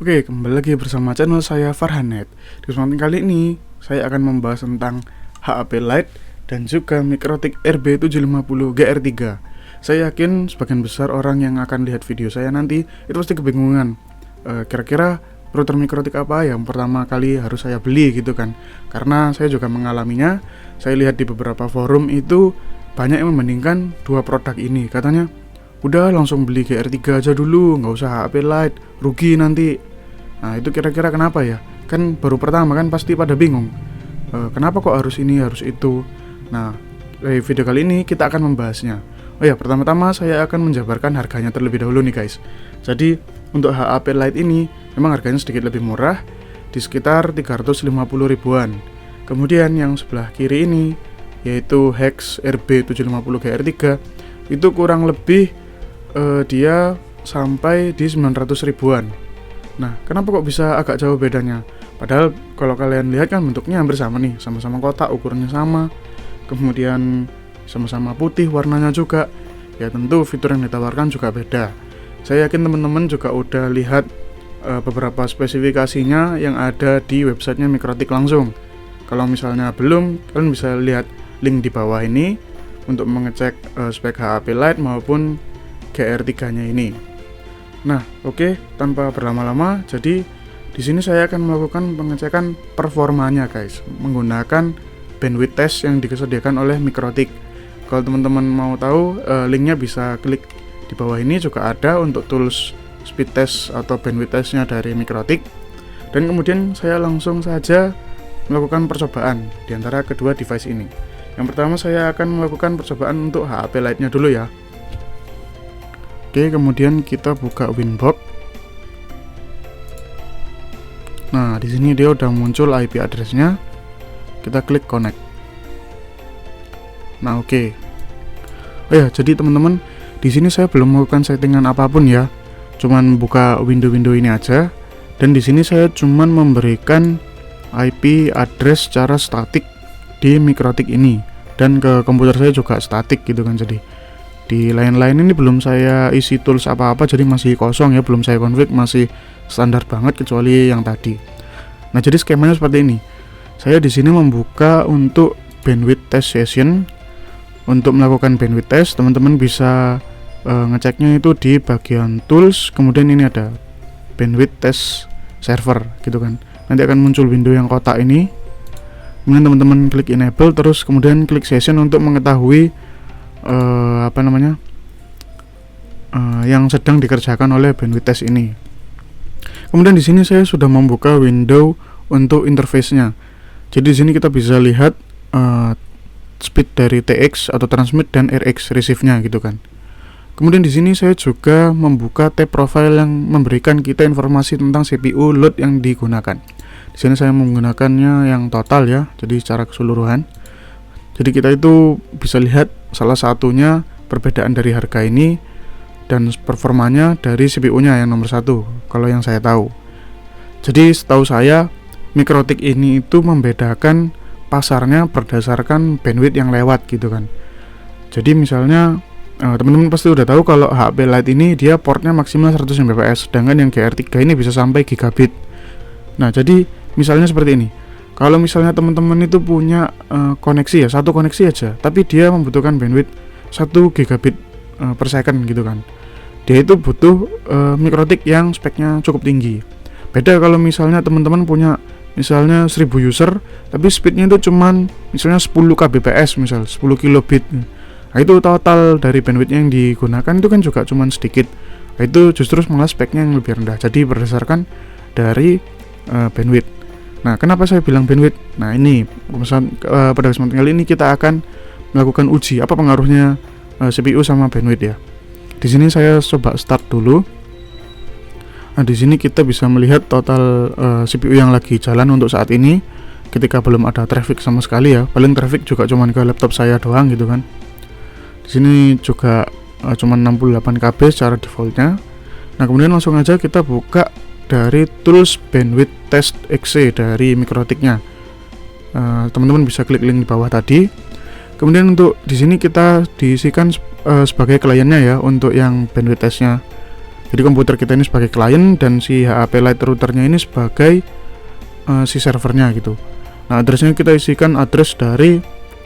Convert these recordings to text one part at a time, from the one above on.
Oke, kembali lagi bersama channel saya Farhanet. Di kesempatan kali ini, saya akan membahas tentang HAP Lite dan juga Mikrotik RB750 GR3. Saya yakin sebagian besar orang yang akan lihat video saya nanti itu pasti kebingungan. Kira-kira router Mikrotik apa yang pertama kali harus saya beli gitu kan? Karena saya juga mengalaminya. Saya lihat di beberapa forum itu banyak yang membandingkan dua produk ini. Katanya, udah langsung beli GR3 aja dulu, nggak usah HP Lite, rugi nanti. Nah itu kira-kira kenapa ya? Kan baru pertama kan pasti pada bingung, kenapa kok harus ini, harus itu. Nah di video kali ini kita akan membahasnya. Oh ya, pertama-tama saya akan menjabarkan harganya terlebih dahulu nih guys. Jadi untuk HP Lite ini memang harganya sedikit lebih murah, di sekitar 350 ribuan. Kemudian yang sebelah kiri ini yaitu Hex RB750 GR3 itu kurang lebih dia sampai di 900 ribuan. Nah, kenapa kok bisa agak jauh bedanya? Padahal kalau kalian lihat kan bentuknya hampir sama nih, sama-sama kotak, ukurannya sama, kemudian sama-sama putih, warnanya juga. Ya tentu fitur yang ditawarkan juga beda. Saya yakin teman-teman juga udah lihat beberapa spesifikasinya yang ada di websitenya Mikrotik langsung. Kalau misalnya belum, kalian bisa lihat link di bawah ini untuk mengecek spek HP Lite maupun GR3-nya ini. Nah, oke, tanpa berlama-lama, jadi di sini saya akan melakukan pengecekan performanya, guys, menggunakan bandwidth test yang disediakan oleh Mikrotik. Kalau teman-teman mau tahu, linknya bisa klik di bawah ini, juga ada untuk tools speed test atau bandwidth testnya dari Mikrotik. Dan kemudian saya langsung saja melakukan percobaan di antara kedua device ini. Yang pertama saya akan melakukan percobaan untuk HP Lite-nya dulu ya. Oke, kemudian kita buka Winbox. Nah, di sini dia udah muncul IP address-nya. Kita klik connect. Nah, oke. Oh ya, jadi teman-teman, di sini saya belum melakukan settingan apapun ya. Cuman buka window-window ini aja. Dan di sini saya cuman memberikan IP address secara statik di Mikrotik ini. Dan ke komputer saya juga statik gitu kan, jadi di lain-lain ini belum saya isi tools apa-apa, jadi masih kosong ya, belum saya config, masih standar banget kecuali yang tadi. Nah, jadi skemanya seperti ini. Saya di sini membuka untuk bandwidth test session. Untuk melakukan bandwidth test, teman-teman bisa ngeceknya itu di bagian tools, kemudian ini ada bandwidth test server gitu kan. Nanti akan muncul window yang kotak ini. Kemudian teman-teman klik enable, terus kemudian klik session untuk mengetahui yang sedang dikerjakan oleh bandwidth test ini. Kemudian di sini saya sudah membuka window untuk interface-nya. Jadi di sini kita bisa lihat speed dari TX atau transmit dan RX receive-nya gitu kan. Kemudian di sini saya juga membuka tab profile yang memberikan kita informasi tentang CPU load yang digunakan. Di sini saya menggunakannya yang total ya, jadi secara keseluruhan. Jadi kita itu bisa lihat salah satunya perbedaan dari harga ini dan performanya dari CPU-nya yang nomor 1, kalau yang saya tahu. Jadi setahu saya Mikrotik ini itu membedakan pasarnya berdasarkan bandwidth yang lewat gitu kan. Jadi misalnya teman-teman pasti udah tahu kalau HP Lite ini dia portnya maksimal 100 Mbps, sedangkan yang GR3 ini bisa sampai gigabit. Nah, jadi misalnya seperti ini. Kalau misalnya teman-teman itu punya koneksi ya, satu koneksi aja, tapi dia membutuhkan bandwidth 1 gigabit per second gitu kan. Dia itu butuh Mikrotik yang speknya cukup tinggi. Beda kalau misalnya teman-teman punya misalnya 1000 user, tapi speednya itu cuman misalnya 10 kbps, misal 10 kilobit. Nah, itu total dari bandwidth yang digunakan itu kan juga cuman sedikit. Nah, itu justru malah speknya yang lebih rendah. Jadi berdasarkan dari bandwidth. Nah, kenapa saya bilang bandwidth? Nah, ini pada kesempatan kali ini kita akan melakukan uji apa pengaruhnya CPU sama bandwidth ya. Di sini saya coba start dulu. Nah, di sini kita bisa melihat total CPU yang lagi jalan untuk saat ini ketika belum ada traffic sama sekali ya. Paling traffic juga cuman ke laptop saya doang gitu kan. Di sini juga cuman 68 KB secara defaultnya. Nah, kemudian langsung aja kita buka dari tools bandwidth test exe dari Mikrotiknya. Teman-teman bisa klik link di bawah tadi. Kemudian untuk di sini kita diisikan sebagai kliennya ya untuk yang bandwidth testnya. Jadi komputer kita ini sebagai klien dan si HP Lite routernya ini sebagai si servernya gitu. Nah, addressnya kita isikan address dari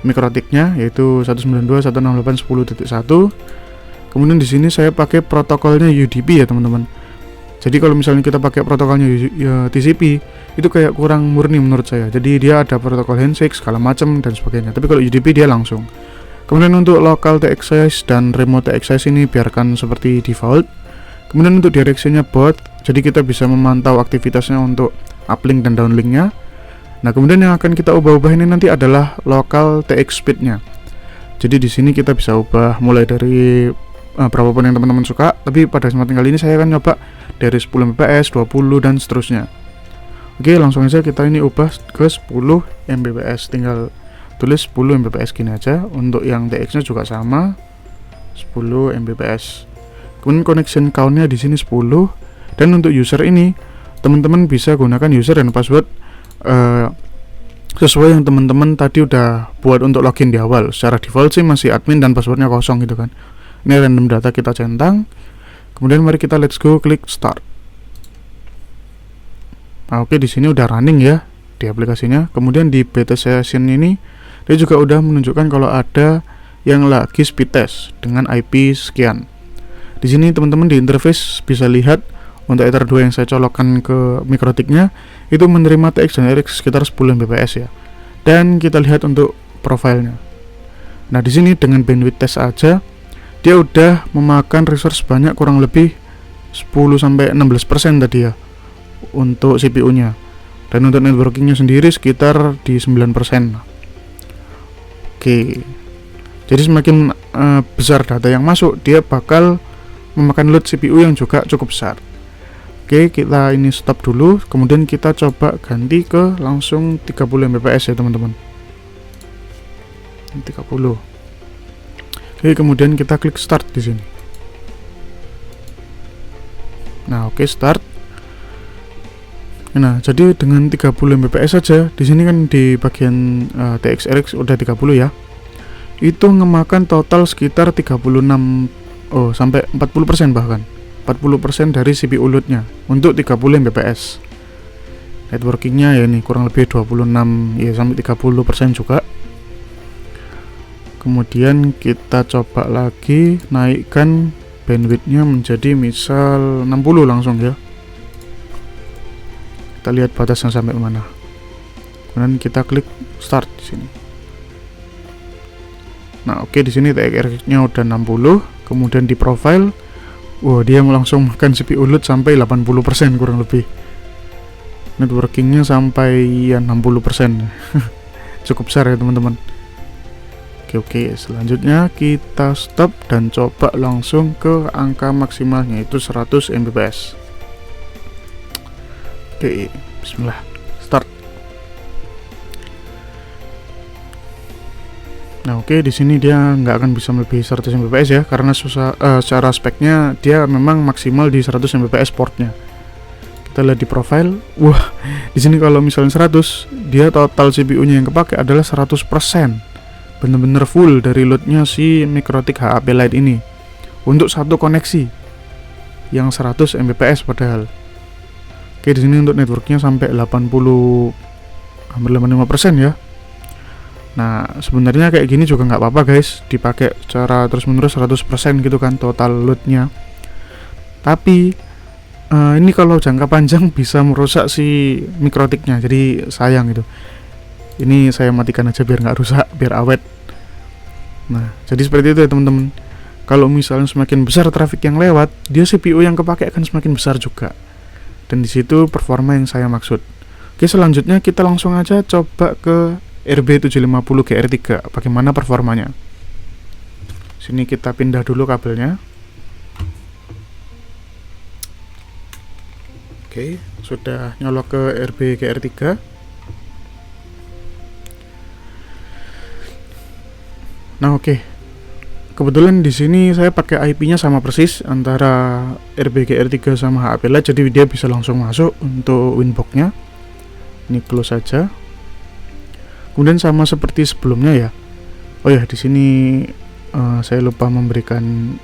mikrotiknya yaitu 192.168.10.1. Kemudian di sini saya pakai protokolnya UDP ya teman-teman. Jadi kalau misalnya kita pakai protokolnya TCP itu kayak kurang murni menurut saya. Jadi dia ada protokol handshake segala macam dan sebagainya. Tapi kalau UDP dia langsung. Kemudian untuk local TXS dan remote TXS ini biarkan seperti default. Kemudian untuk directionnya bot, jadi kita bisa memantau aktivitasnya untuk uplink dan downlinknya. Nah, kemudian yang akan kita ubah-ubah ini nanti adalah local TX speednya. Jadi di sini kita bisa ubah mulai dari berapapun yang teman-teman suka. Tapi pada kesempatan kali ini saya akan nyoba dari 10 Mbps, 20 dan seterusnya. Oke, langsung aja kita ini ubah ke 10 Mbps. Tinggal tulis 10 Mbps gini aja. Untuk yang TX-nya juga sama 10 Mbps. Kemudian connection count-nya di sini 10. Dan untuk user ini teman-teman bisa gunakan user dan password sesuai yang teman-teman tadi udah buat untuk login di awal. Secara default sih masih admin dan passwordnya kosong gitu kan. Ini random data kita centang. Kemudian mari kita let's go klik start. Nah, oke, di sini udah running ya di aplikasinya. Kemudian di beta session ini dia juga udah menunjukkan kalau ada yang lagi speed test dengan IP sekian. Di sini teman-teman di interface bisa lihat untuk Ether 2 yang saya colokkan ke mikrotiknya itu menerima TX dan RX sekitar 10 Mbps ya. Dan kita lihat untuk profilnya. Nah, di sini dengan bandwidth test aja dia udah memakan resource banyak kurang lebih 10-16% tadi ya untuk CPU-nya. Dan untuk networking-nya sendiri sekitar di 9%. Oke. Jadi semakin besar data yang masuk, dia bakal memakan load CPU yang juga cukup besar. Oke, kita ini stop dulu. Kemudian kita coba ganti ke langsung 30 Mbps ya teman-teman. 30. Oke, kemudian kita klik start di sini. Nah, oke, start. Nah, jadi dengan 30 Mbps saja, di sini kan di bagian TXRX udah 30 ya. Itu ngemakan total sekitar 36 sampai 40% bahkan. 40% dari CPU load-nya untuk 30 Mbps. Networking-nya ya ini kurang lebih 26 ya sampai 30% juga. Kemudian kita coba lagi naikkan bandwidth-nya menjadi misal 60 langsung ya. Kita lihat batasnya sampai mana. Kemudian kita klik start di sini. Nah, oke, di sini TXRX-nya udah 60, kemudian di profile dia langsung makan CPU load sampai 80% kurang lebih. Networking-nya sampai ya 60%. Cukup besar ya, teman-teman. Oke, selanjutnya kita stop dan coba langsung ke angka maksimalnya yaitu 100 Mbps. Oke, bismillah, start. Nah, oke, di sini dia nggak akan bisa melebihi 100 Mbps ya, karena secara speknya dia memang maksimal di 100 Mbps portnya. Kita lihat di profile, wah, di sini kalau misalnya 100, dia total CPU-nya yang kepake adalah 100%, bener-bener full dari loadnya si Mikrotik HP Lite ini untuk satu koneksi yang 100 Mbps padahal. Oke, di sini untuk networknya sampai 80, hampir 85% ya. Nah, sebenarnya kayak gini juga nggak apa-apa guys, dipakai secara terus-menerus 100% gitu kan total loadnya. Tapi ini kalau jangka panjang bisa merusak si mikrotiknya, jadi sayang gitu. Ini saya matikan aja biar nggak rusak, biar awet. Nah, jadi seperti itu ya teman-teman. Kalau misalnya semakin besar traffic yang lewat, dia CPU yang kepake akan semakin besar juga. Dan di situ performa yang saya maksud. Oke, selanjutnya kita langsung aja coba ke RB750 GR3, bagaimana performanya. Sini kita pindah dulu kabelnya. Oke, sudah nyolok ke RB GR3. Nah, oke. Kebetulan di sini saya pakai IP-nya sama persis antara RB GR3 sama HP Lite, jadi dia bisa langsung masuk untuk winbox-nya. Ini close saja. Kemudian sama seperti sebelumnya ya. Oh ya, di sini saya lupa memberikan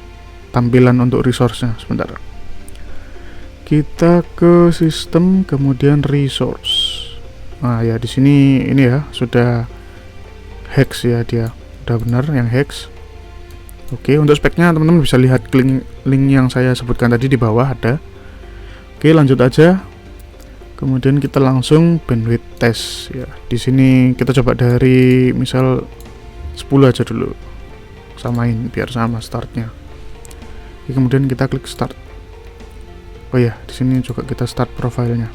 tampilan untuk resource-nya sebentar. Kita ke sistem, kemudian resource. Nah ya, di sini ini ya sudah hex ya, dia udah benar yang hex. Oke, untuk speknya teman-teman bisa lihat link yang saya sebutkan tadi di bawah ada. Oke, lanjut aja. Kemudian kita langsung bandwidth test ya. Di sini kita coba dari misal 10 aja dulu. Samain biar sama startnya. Oke, kemudian kita klik start. Oh ya, di sini juga kita start profilnya.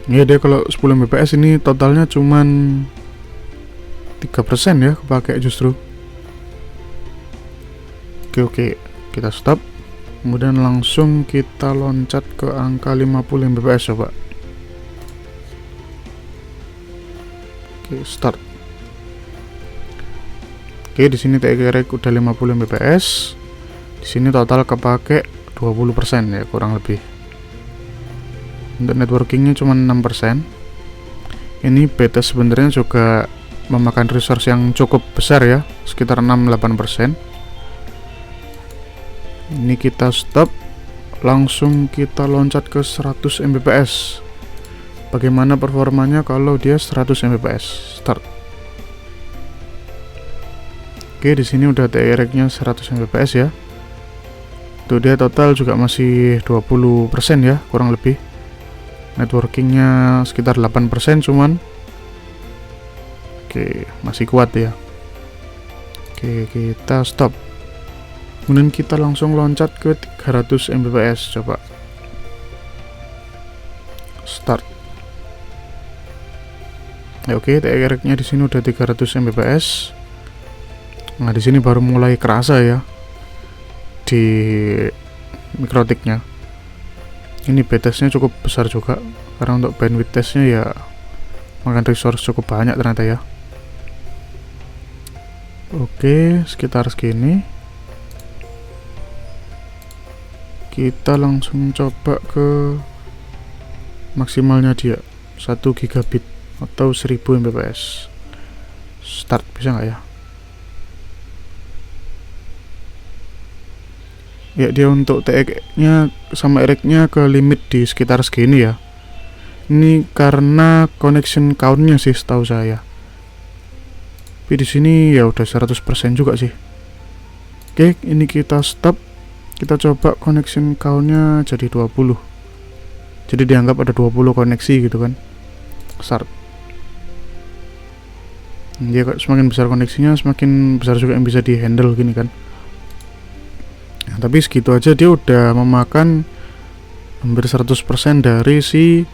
Ya dia kalau 10 Mbps ini totalnya cuman 3% ya kepake justru. Oke, kita stop. Kemudian langsung kita loncat ke angka 50 Mbps coba. Oke, start. Oke, di sini TX udah 50 Mbps. Di sini total kepake 20% ya kurang lebih. Untuk networkingnya cuma 6%. Ini beta sebenarnya juga memakan resource yang cukup besar ya, sekitar 6-8%. Ini kita stop, langsung kita loncat ke 100 Mbps. Bagaimana performanya kalau dia 100 Mbps? Start. Oke, di sini udah TX-nya 100 Mbps ya. Tuh dia total juga masih 20% ya, kurang lebih. Networkingnya sekitar 8% cuman. Oke, masih kuat ya. Oke, kita stop. Kemudian kita langsung loncat ke 300 Mbps coba. Start. Ya, oke, TX-nya di sini udah 300 Mbps. Nah, di sini baru mulai kerasa ya di mikrotiknya. Ini B-testnya cukup besar juga, karena untuk bandwidth testnya ya makan resource cukup banyak ternyata ya. Oke, sekitar segini. Kita langsung coba ke maksimalnya dia 1 gigabit atau 1000 Mbps. Start, bisa nggak ya? Ya, dia untuk TX-nya sama RX-nya ke limit di sekitar segini ya. Ini karena connection count-nya sih setahu saya. Tapi di sini ya udah 100% juga sih. Oke, ini kita stop. Kita coba connection count-nya jadi 20. Jadi dianggap ada 20 koneksi gitu kan. Start. Dia semakin besar koneksinya, semakin besar juga yang bisa di-handle gini kan. Nah, tapi segitu aja dia udah memakan hampir 100% dari si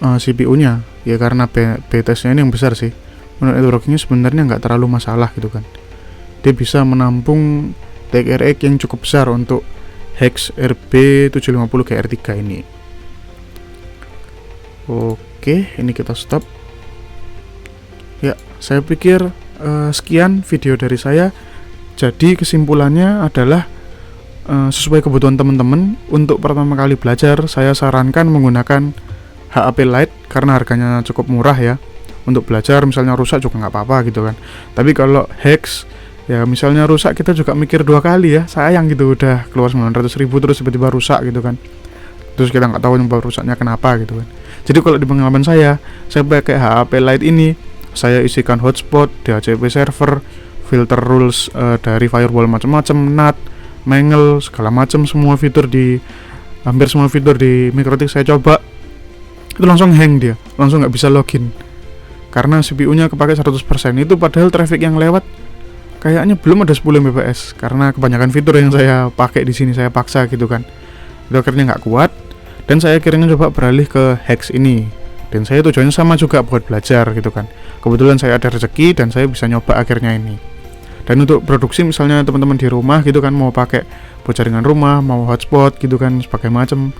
CPU-nya. Ya karena B-testnya ini yang besar sih. Menurut networkingnya sebenarnya nggak terlalu masalah gitu kan. Dia bisa menampung TX-RX yang cukup besar untuk hex RB750GR3 ini. Oke, ini kita stop. Ya, saya pikir sekian video dari saya. Jadi kesimpulannya adalah sesuai kebutuhan teman-teman. Untuk pertama kali belajar, saya sarankan menggunakan HP Lite karena harganya cukup murah ya. Untuk belajar misalnya rusak juga nggak apa-apa gitu kan. Tapi kalau hex ya misalnya rusak, kita juga mikir 2 kali ya, sayang gitu, udah keluar 900.000 terus tiba-tiba rusak gitu kan. Terus kita nggak tahu nyebab rusaknya kenapa gitu kan. Jadi kalau di pengalaman saya pakai HP Lite ini, saya isikan hotspot, DHCP server, filter rules dari firewall macam-macam, NAT, Mangle, segala macam, semua fitur hampir semua fitur di Mikrotik saya coba, itu langsung hang dia, langsung nggak bisa login karena CPU-nya kepake 100%. Itu padahal traffic yang lewat kayaknya belum ada 10 Mbps karena kebanyakan fitur yang saya pakai di sini saya paksa gitu kan. Itu akhirnya nggak kuat dan saya akhirnya coba beralih ke hex ini. Dan saya tujuannya sama juga buat belajar gitu kan. Kebetulan saya ada rezeki dan saya bisa nyoba akhirnya ini. Dan untuk produksi misalnya teman-teman di rumah gitu kan, mau pakai buat jaringan rumah, mau hotspot gitu kan, sebagai macam,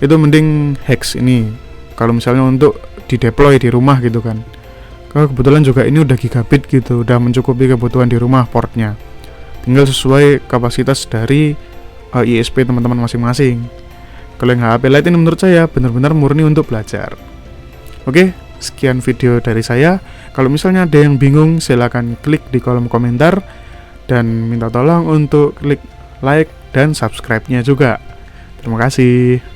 itu mending hex ini. Kalau misalnya untuk di deploy di rumah gitu kan. Kalau kebetulan juga ini udah gigabit gitu, udah mencukupi kebutuhan di rumah portnya. Tinggal sesuai kapasitas dari ISP teman-teman masing-masing. Kalau yang HP Lite ini menurut saya benar-benar murni untuk belajar. Oke, sekian video dari saya. Kalau misalnya ada yang bingung, silahkan klik di kolom komentar dan minta tolong untuk klik like, dan subscribe-nya juga. Terima kasih.